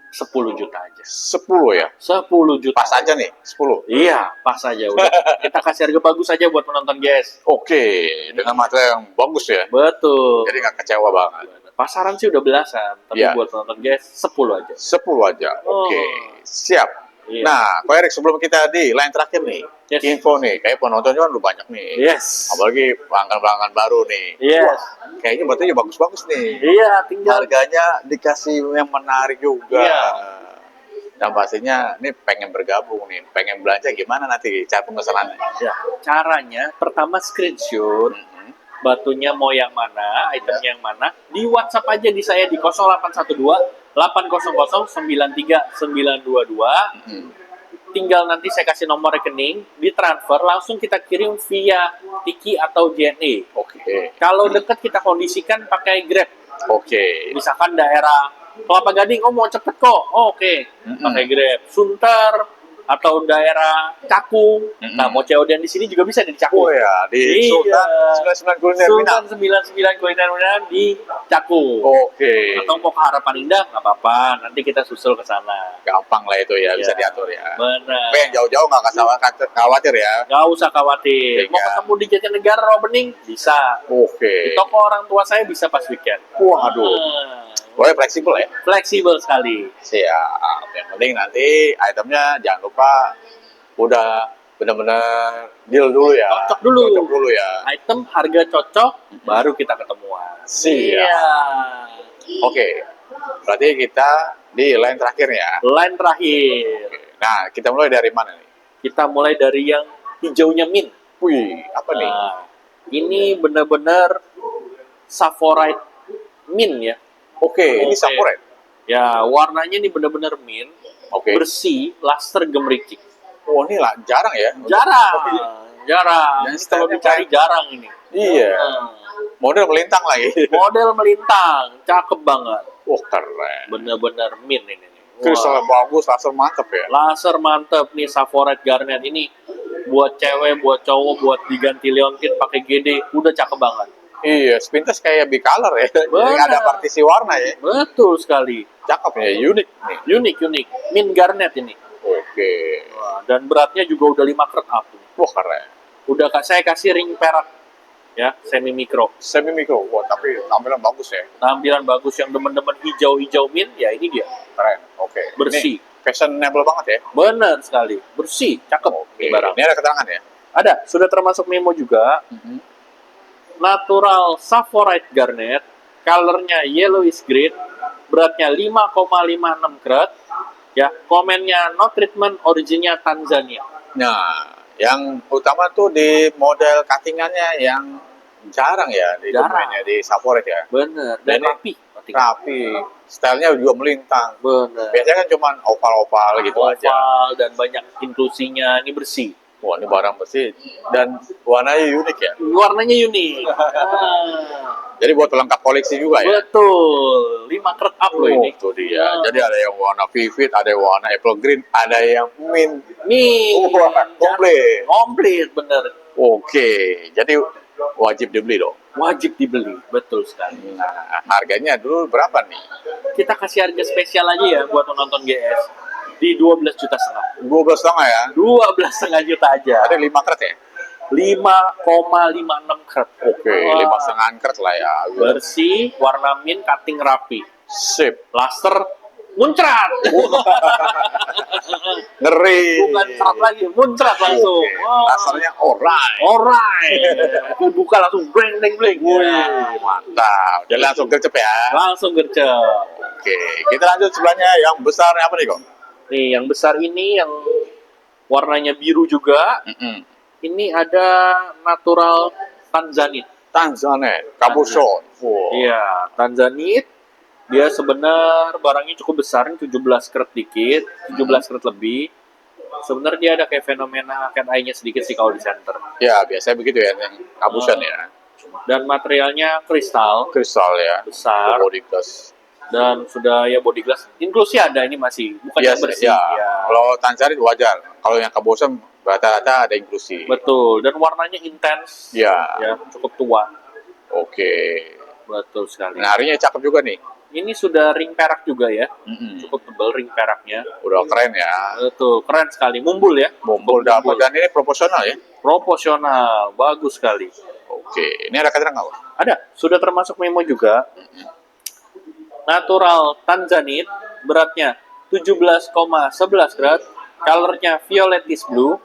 10 juta aja. 10 ya? 10 juta. Pas aja nih, 10. Iya, pas aja udah. Kita kasih harga bagus aja buat penonton, guys. Oke, dengan material yang bagus ya. Betul. Jadi nggak kecewa banget. Pasaran sih udah belasan, tapi Iya. buat penonton, guys, 10 aja. 10 aja. Oke, Oh. siap. Iya. Nah, Ko Erik, sebelum kita di line terakhir nih, Yes. info nih, kayak penontonnya kan udah banyak nih. Yes. Apalagi pelanggan-pelanggan baru nih. Yes. Wah, kayaknya berarti ya bagus-bagus nih. Iya, tinggal Harganya dikasih yang menarik juga. Iya. Dan pastinya ini pengen bergabung nih, pengen belanja gimana nanti cara pemesanannya? ya, caranya pertama screenshot Mhm. batunya mau yang mana, itemnya yang mana, di WhatsApp aja di saya di 0812 800 93 922. Mhm. Tinggal nanti saya kasih nomor rekening, ditransfer langsung kita kirim via Tiki atau JNE. Oke, Kalau deket kita kondisikan pakai Grab. oke. Misalkan daerah Kelapa Gading, oh mau cepet kok, oh, oke, Mm-mm. pakai Grab. Sunter atau daerah Cakung, Mm-mm. nah mau COD di sini juga bisa di Cakung. Oh ya, di Iya. Sultan 99 Kuliner Sultan Minang. 99 kuliner di Cakung. Oke, Atau mau ke Harapan Indah nggak apa-apa, nanti kita susul ke sana. gampang lah itu ya, bisa Iya. diatur ya. Benar. Tapi yang jauh-jauh nggak khawatir ya. Nggak usah khawatir. Mau Iya. ketemu di Jatinegara Rawabening bisa. Di Oke. toko orang tua saya bisa pas weekend. Waduh, Nah, boleh fleksibel ya. fleksibel sekali. Siap. Yang penting nanti itemnya jangan lupa udah benar-benar deal dulu ya. Cocok dulu. Cocok dulu ya. Item harga cocok, baru kita ketemuan. Siap. Iya. Oke. Berarti kita di line terakhir ya. Line terakhir. Nah, kita mulai dari mana nih? Kita mulai dari yang hijaunya mint. Wih, apa nih? Nah, ini benar-benar Saphorite mint ya. Oke, ini Oke. Saphorite. Ya, warnanya ini benar-benar mint, Oke. bersih, luster gemericik. Oh, ini lah jarang ya. Jarang. Jarang. Dan Ini kalau stylenya dicari jarang ini. Iya. Nah, Model melintang lagi. model melintang, cakep banget. Wah, keren. Benar-benar mint ini. Kristalnya bagus, laser mantep ya. Laser mantep nih Saphorite Garnet ini buat cewek, buat cowok, buat diganti leontin pakai GD, udah cakep banget. Iya, sepintas kayak bicolor ya. Jadi Benar. ada partisi warna ya. Betul sekali. Cakep ya, unik nih. Unik. Mint Garnet ini. Oke. Wah, dan beratnya juga udah 5 karat up. Wah, keren. Udah saya kasih ring perak ya, semi mikro. Semi mikro. Wah, tapi tampilan bagus ya. Tampilan bagus yang demen-demen hijau-hijau mint, ya ini dia. Keren. Oke. Bersih. Ini fashionable banget ya. Bener sekali. Bersih, cakep. Oke. Ini barang. Ini ada keterangan ya. Ada, sudah termasuk memo juga. Natural Saphorite Garnet, colornya yellowish green, beratnya 5,56 karat. Ya, komennya no treatment, originnya Tanzania. Nah, yang utama tuh di model cuttingannya yang jarang ya di Jarang. domainnya di Saphorite ya. Bener, Dan dan ini rapi. Rapi. Stylenya juga melintang. Bener. Biasanya kan cuma oval-oval gitu aja. Oval dan banyak inklusinya, ini bersih. Wah, ini barang bersih dan warnanya unik ya. Warnanya unik. Ah, Jadi buat pelengkap koleksi juga ya. betul, 5 karat up loh ini. Itu dia. Ah. Jadi ada yang warna vivid, ada yang warna apple green, ada yang mint. Nih, Wah, komplit. komplit bener. Oke, jadi wajib dibeli dong. Wajib dibeli, betul sekali. Nah, harganya dulu berapa nih? Kita kasih harga spesial aja ya buat penonton GS di 12 juta setengah. 12,5 ya? 12,5 juta aja. Ada 5 karat ya? 5,56 karat. Oke, Wah. 5,5 karat lah ya. Bersih, warna mint, cutting rapi. Sip. Laser muncrat. Ngeri. Bukan kerat lagi, muncrat langsung. Oke, Wah. lasernya orai. Alright. Buka langsung bling bling bling. Wih, mantap. Jadi langsung gercep ya. Langsung gercep. Oke, kita lanjut sebelahnya yang besar apa nih kok? Nih, yang besar ini yang warnanya biru juga. Ini ada natural tanzanite. Tanzanite, Cabochon. Wow. Iya, tanzanite. Dia sebenarnya barangnya cukup besar, 17 karat dikit, 17 karat lebih. Sebenarnya dia ada kayak fenomena cat eye-nya sedikit sih kalau di center. Ya, biasanya begitu ya, yang Cabochon ya. Dan materialnya kristal, Kristal ya. besar, Body glass. dan sudah ya body glass. Inklusi ada ini masih, bukan yang bersih. Ya. Ya. Kalau Tanzanite wajar. Kalau yang Cabochon rata-rata ada inklusi. Betul, dan warnanya intens. Ya. Ya, cukup tua. Oke. Betul sekali. Nah, harinya cakep juga nih. Ini sudah ring perak juga ya. Mm-mm. Cukup tebal ring peraknya. Udah keren ya. Betul, keren sekali. Mumbul ya. Mumpul dapat dan ini proporsional ya. Proporsional, bagus sekali. Oke, ini ada keterangan nggak? Pak? Ada, sudah termasuk memo juga. Natural tanzanite, beratnya 17,11 karat, colornya violetis blue,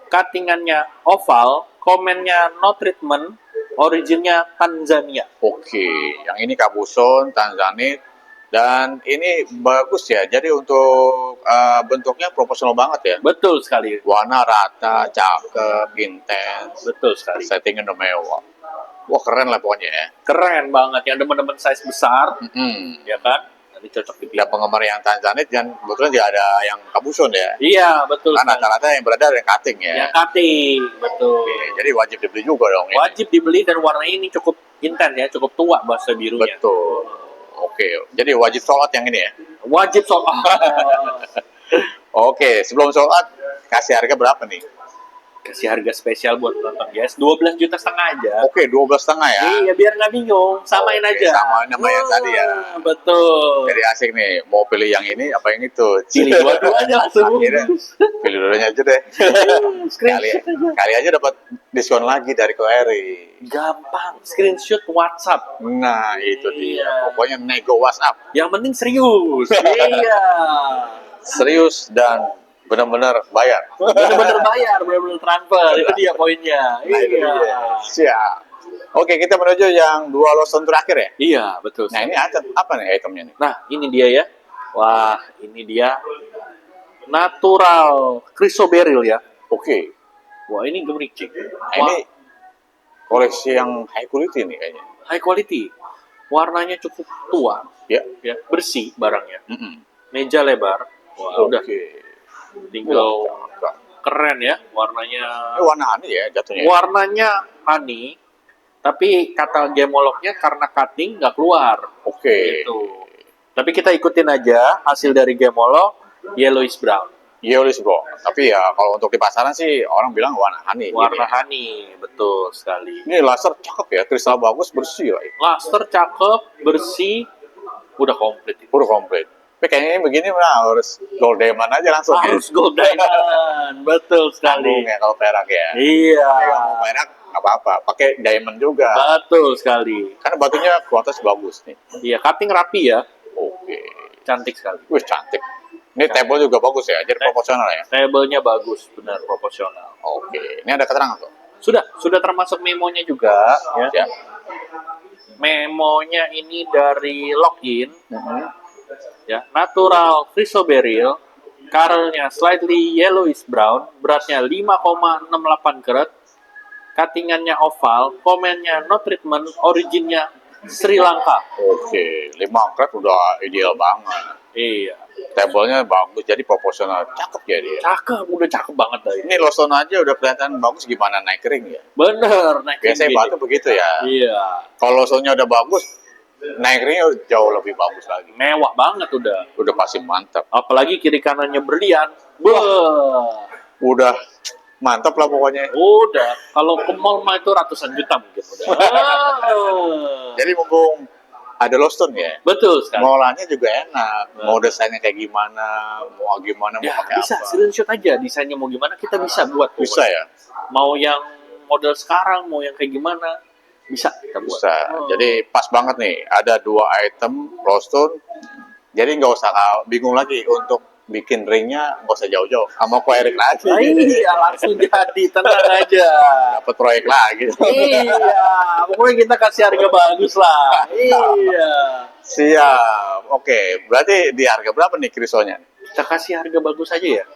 cuttingannya oval, komennya no treatment, originnya Tanzania. Oke, yang ini Cabochon, Tanzanite, dan ini bagus ya. Jadi untuk bentuknya proporsional banget ya. Betul sekali, Warna rata, cakep, intens, betul sekali. settingnya udah mewah. Wah keren lah pokoknya ya. Keren banget, yang teman-teman size besar, Mm-mm. ya kan? Nanti cocok di Ada penggemar yang Tanzanite dan kebetulan juga ada yang Cabochon ya. Iya, betul Kan sekali. rata-rata yang berada yang cutting ya. Yang cutting, betul. Oke, jadi wajib dibeli juga dong. Ya. Wajib dibeli dan warnanya ini cukup intens ya, cukup tua bahasa birunya. Betul. Oke, jadi wajib sholat yang ini ya. Wajib soal. Oke, sebelum sholat kasih harga berapa nih? Kasih harga spesial buat penonton guys, 12 juta setengah aja. Oke, 12,5 ya. Iya, biar nggak bingung, samain Oke, aja. samain sama yang tadi ya. Betul. Jadi asik nih, mau pilih yang ini apa yang itu? Pilih dua-duanya langsung. Akhirnya, pilih dua-duanya aja deh. kali, Screenshot aja. kali aja dapat diskon lagi dari KRI. Gampang, screenshot WhatsApp. Nah, itu dia. Iya. Pokoknya nego WhatsApp. Yang penting serius. Iya. Serius dan benar-benar bayar. Bener-bener bayar, bener-bener transfer. Itu dia poinnya. Nah, itu Iya. dia. Siap. Oke, kita menuju yang dua lotion terakhir ya. Iya, betul. Nah, ini apa nih itemnya nih? Nah, ini dia ya. Wah, ini dia natural chrysoberyl ya. Oke. Wah, ini gemericik. Nah, ini koleksi yang high quality nih kayaknya. High quality. Warnanya cukup tua, Ya. ya, bersih barangnya. Mm-mm. Meja lebar. Wah, udah Oke. tinggal Wah, keren ya warnanya. ini warna aneh ya jatuhnya. Warnanya honey, tapi kata gemolognya karena cutting nggak keluar. Oke. Gitu. Tapi kita ikutin aja hasil dari gemolog yellowish brown. Yellowish bro. Tapi ya kalau untuk di pasaran sih orang bilang warna honey. Warna gitu ya. honey, betul sekali. Ini laser cakep ya, kristal bagus, bersih lagi. Laster cakep, bersih, udah komplit. Udah komplit. Tapi kayaknya begini mah harus gold diamond aja langsung Harus gold diamond, betul Tanggung sekali. ya kalau perak ya. Iya, Tapi kalau mau perak nggak apa-apa, pakai diamond juga. betul sekali. Karena batunya kualitas bagus nih. Iya, cutting rapi ya, Oke. cantik sekali. Wih cantik. Ini table juga bagus ya, jadi proporsional ya. Table-nya bagus, benar proporsional. Oke. Ini ada keterangan tuh. Sudah termasuk memonya juga ya. Ya. Memonya ini dari login Mhm. ya, natural chrysoberyl, colornya slightly yellowish brown, beratnya 5,68 karat, cuttingannya oval, komennya no treatment, originnya Sri Lanka. Oke, 5 karat udah ideal banget. Iya, Tablenya bagus, jadi proporsional. Cakep ya dia. cakep, udah cakep banget dah ini. Ini lotion aja udah kelihatan bagus gimana naik ring ya. Bener, naik Biasanya gini. batu begitu ya. Iya, Kalau lotionnya udah bagus, naik ringnya jauh lebih bagus lagi. mewah banget udah. Udah pasti mantap. Apalagi kiri kanannya berlian. Wah, Udah Mantap lah pokoknya. Udah, kalau ke mall mah itu ratusan juta mungkin udah. Jadi mumpung ada Lostone ya, Betul sekali. ngolahnya juga enak. Mau desainnya kayak gimana, mau gimana, mau Ya, pakai bisa apa. screenshot aja desainnya mau gimana kita bisa buat. Bisa ya? Mau yang model sekarang, mau yang kayak gimana, bisa kita buat. Bisa. Jadi pas banget nih, ada 2 item Lostone. Jadi nggak usah bingung lagi untuk bikin ringnya, nggak usah jauh-jauh. Sama Ko Erik lagi. Nah, iya, langsung jadi, tenang aja. Dapat proyek lagi. Iya, pokoknya kita kasih harga bagus lah. Iya. Siap. Oke, berarti di harga berapa nih Krisonya? Kita kasih harga bagus aja ya.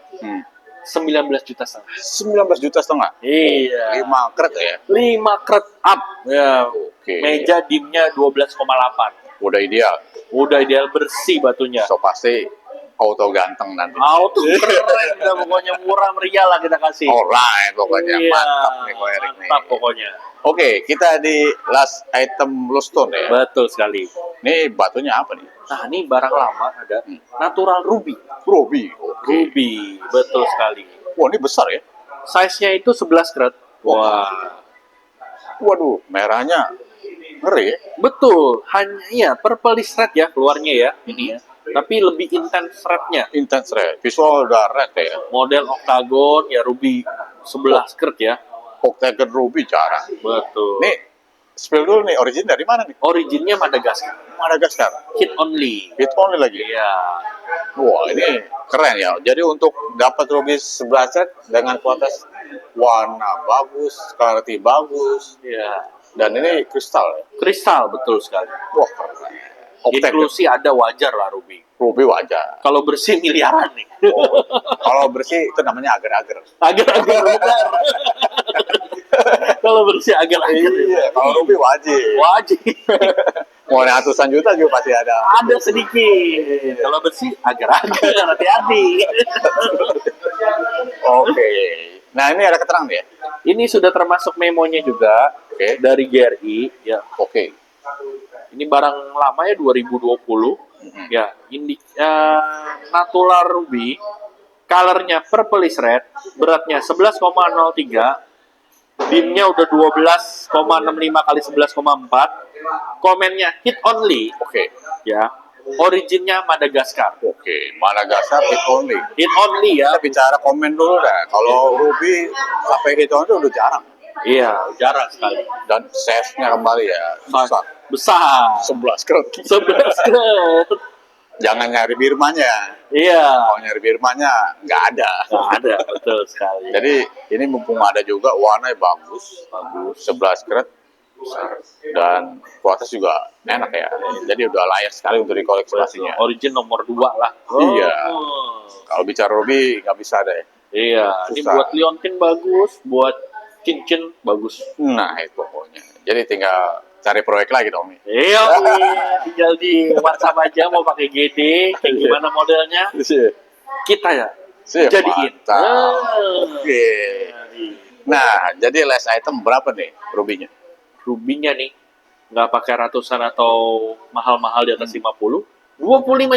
19 juta setengah. 19 juta setengah. Iya. 5 kret ya. 5 kret up. Ya. Oke. Meja dimnya 12,8. Udah ideal. Udah ideal bersih batunya. So pasti auto ganteng nanti. Auto keren dah, pokoknya murah meriah lah kita kasih. Alright, pokoknya Iya, mantap nih Ko Erik nih. mantap pokoknya. Oke, kita di last item Lostone ya. Betul sekali. Ini batunya apa nih? Nah, ini barang lama ada natural ruby. Ruby. Oke. Ruby, betul sekali. Wah, ini besar ya. Size-nya itu 11 karat. Wah, Waduh, merahnya ngeri ya. betul. Hanya iya purplish red ya keluarnya ya ini ya. Tapi lebih intens red-nya. Intense red. Visual udah red ya. Model octagon ya ruby 11 karat ya. Octagon Ruby jarang. Betul. Nih, spill dulu nih, origin dari mana nih? Originnya Madagaskar. Madagaskar. Kit only. Hit only lagi. Iya. Wah, ini keren ya. Jadi untuk dapat ruby 11 red dengan kualitas warna bagus, clarity bagus, Iya. dan ini kristal ya. Kristal betul sekali. Wah, keren. Octagon Inklusi ada wajar lah ruby. Ruby wajar. Kalau bersih miliaran nih. Oh, kalau bersih itu namanya agar-agar. Agar-agar benar. Kalau bersih agar-agar. Iya, kalau Ruby wajib. Wajib. Mau ratusan juta juga pasti ada. Ada sedikit. Kalau bersih agar-agar. Hati-hati. Oke. Nah, ini ada keterangan ya? Ini sudah termasuk memonya juga Oke. dari GRI. Ya, Oke. ini barang lama ya 2020. Ya, ini natural ruby. Colornya purplish red. Beratnya 11,03. Dimnya udah 12,65 kali 11,4. Komennya hit only. Oke. Ya. Originnya Madagaskar. Oke. Madagaskar hit only. Hit only ya. Kita bicara komen dulu dah. Kalau Ruby sampai hit only udah jarang. Iya, jarang sekali. Dan size-nya kembali ya besar. Besar. 11 kret. 11 karat. Jangan nyari birmanya. Iya. Kalau nyari birmanya nggak ada. Nggak ada, betul sekali. Jadi ini mumpung ada juga warnanya bagus, 11 karat dan kualitas juga enak ya. Jadi udah layak sekali untuk dikoleksiasinya. Origin nomor 2 lah. Iya. Oh. Kalau bicara Ruby nggak bisa deh. Iya, ini Susah. buat liontin bagus, buat cincin bagus. Nah itu pokoknya. Jadi tinggal cari proyek lagi dong nih. Iya, tinggal di WhatsApp aja mau pakai GD, kayak gimana modelnya, kita ya Siap, jadiin. mantap. Ah. Oke. Nah, jadi last item berapa nih rubinya? Rubinya nih nggak pakai ratusan atau mahal-mahal di atas 50, 25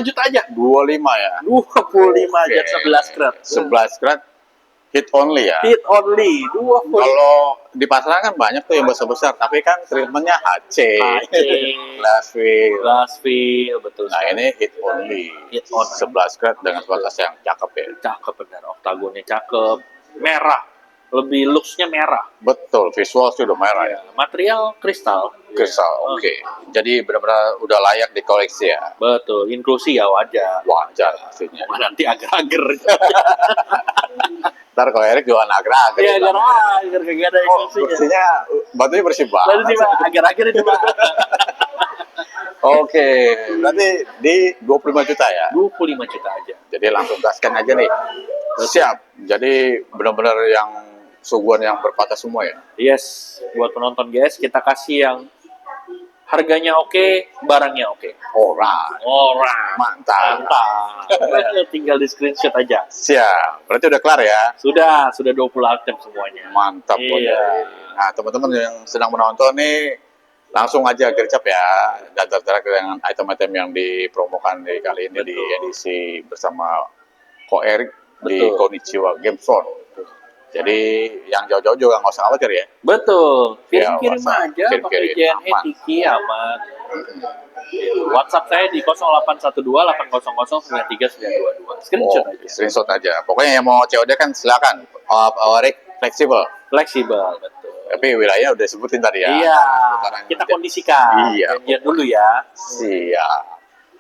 juta aja. 25 ya. 25 aja Oke. 11 karat. 11 karat hit only ya. Hit only 20. Kalau di pasaran kan banyak tuh yang besar-besar, tapi kan treatmentnya HC, HC. glass wheel. Glass feel betul. Nah sekali. ini hit only, Hit only. 11 karat dengan kualitas yang cakep ya. Cakep bener, oktagonnya cakep, merah, lebih looks-nya merah. Betul, visual sih udah merah ya. Material kristal. Kristal, oke. Jadi benar-benar udah layak dikoleksi ya. Betul, inklusi ya wajar. Wajar pastinya. Wah, nanti agar-agar. Ntar kalau Erik juga agar-agar. Iya, agar-agar kagak ada Oh, inklusinya. bersihnya batunya bersih Lalu banget. sih, Pak, agar-agar itu, Pak. Oke, berarti di 25 juta ya. 25 juta aja. Jadi langsung gaskan aja nih. Siap. Jadi benar-benar yang suguhan yang berkualitas semua ya. Yes, buat penonton guys, kita kasih yang harganya oke, barangnya oke. Alright. Alright. Mantap. Mantap. Tinggal di screenshot aja. Siap. Berarti udah kelar ya. Sudah 20 item semuanya. Mantap. Iya. pokoknya. Nah, teman-teman yang sedang menonton nih langsung aja gercep ya dan tertarik dengan item-item yang dipromokan di kali ini di Betul. edisi bersama Ko Erik di Betul. Konnichiwa Game Zone. Jadi yang jauh-jauh juga nggak usah khawatir ya. Betul. Ya, Kirim-kirim WhatsApp. aja pakai Kirim-kirim, JNE aman. Tiki aman. WhatsApp saya di 0812 800 93 922. Screenshot Oh, aja. screenshot aja. Pokoknya yang mau COD kan silakan. Awarik fleksibel. Fleksibel, betul. Tapi wilayahnya udah sebutin tadi ya. Iya, Sekarang kita nanti. kondisikan. Iya. Janjian dulu ya. Siap.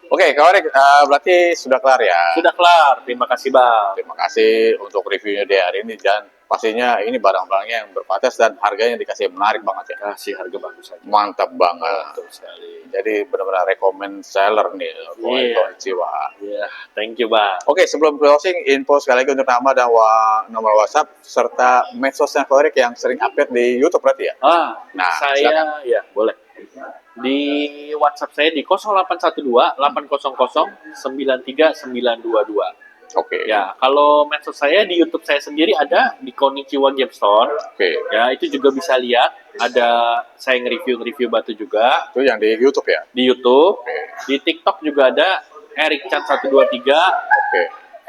Oke, Kak Warik, berarti sudah kelar ya. Sudah kelar. Terima kasih, Bang. Terima kasih untuk reviewnya di hari ini dan pastinya ini barang-barangnya yang berkualitas dan harganya dikasih menarik banget ya. Kasih harga bagus aja. Mantap banget. Betul sekali. Jadi benar-benar recommend seller nih Iya. Jiwa. Iya, thank you, Bang. Oke, sebelum closing, info sekali lagi untuk nama dan nomor WhatsApp serta medsosnya Kak Warik yang sering update di YouTube berarti ya. Nah, Saya ya boleh. Di WhatsApp saya di 0812 800 93922. Oke. Ya, kalau medsos saya di YouTube saya sendiri ada di Konnichiwa Game Store. Oke. Ya, itu juga bisa lihat. Ada saya nge-review batu juga Itu yang di YouTube ya. di YouTube. Oke. Di TikTok juga ada Eric Chan 123 Oke.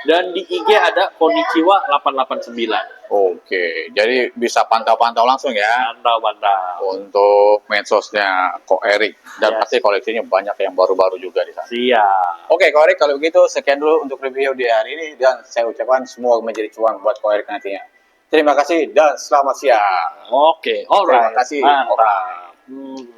dan di IG ada Konnichiwa 889. Oke. Jadi bisa pantau-pantau langsung ya Mantap. untuk medsosnya Ko Erik dan Yes. pasti koleksinya banyak yang baru-baru juga di sana. Siap. Oke, Ko Erik, kalau begitu sekian dulu untuk review di hari ini dan saya ucapkan semua menjadi cuan buat Ko Erik nantinya. Terima kasih dan selamat siang. Oke, alright. Terima kasih. Mantap.